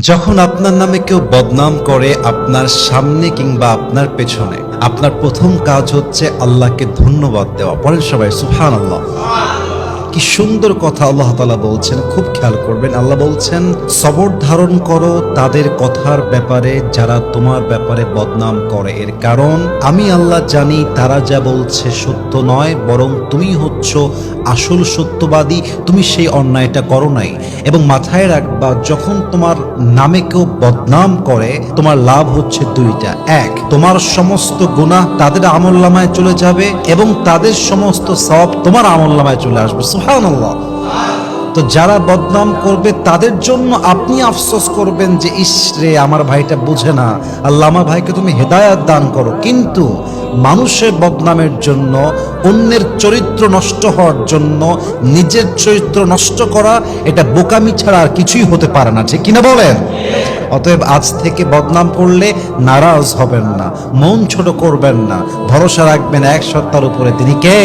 যখন আপনার নামে কেউ বদনাম করে আপনার সামনে কিংবা আপনার পেছনে, আপনার প্রথম কাজ হচ্ছে আল্লাহকে ধন্যবাদ দেওয়া। পড়েন সবাই সুবহানাল্লাহ। কি সুন্দর কথা আল্লাহ তাআলা বলছেন, খুব খেয়াল করবেন। আল্লাহ বলছেন, সবর ধারণ করো তাদের কথার ব্যাপারে যারা তোমার ব্যাপারে বদনাম করে, এর কারণ আমি আল্লাহ জানি তারা যা বলছে সত্য নয়, বরং তুমি হচ্ছ আসল সত্যবাদী, তুমি সেই অন্যায়টা করো নাই। এবং মাথায় রাখবা, যখন তোমার নামে কেউ বদনাম করে তোমার লাভ হচ্ছে দুইটা। এক, তোমার সমস্ত গুনাহ তাদের আমলনামায় চলে যাবে এবং তাদের সমস্ত সওয়াব তোমার আমলনামায় চলে আসবে। সুবহানাল্লাহ। তো যারা বদনাম করবে তাদের জন্য আপনি আফসোস করবেন যে ইস রে, আমার ভাইটা বুঝে না, আল্লাহ আমার ভাইকে তুমি হেদায়াত দান করো। কিন্তু মানুষের বদনামের জন্য, অন্যের চরিত্র নষ্ট হওয়ার জন্য নিজের চরিত্র নষ্ট করা, এটা বোকামি ছাড়া আর কিছুই হতে পারে না, ঠিক কিনা বলেন? অতএব আজ থেকে বদনাম করলে নারাজ হবেন না, মন ছোট করবেন না, ভরসা রাখবেন এক সত্তার উপরে, তিনি কে?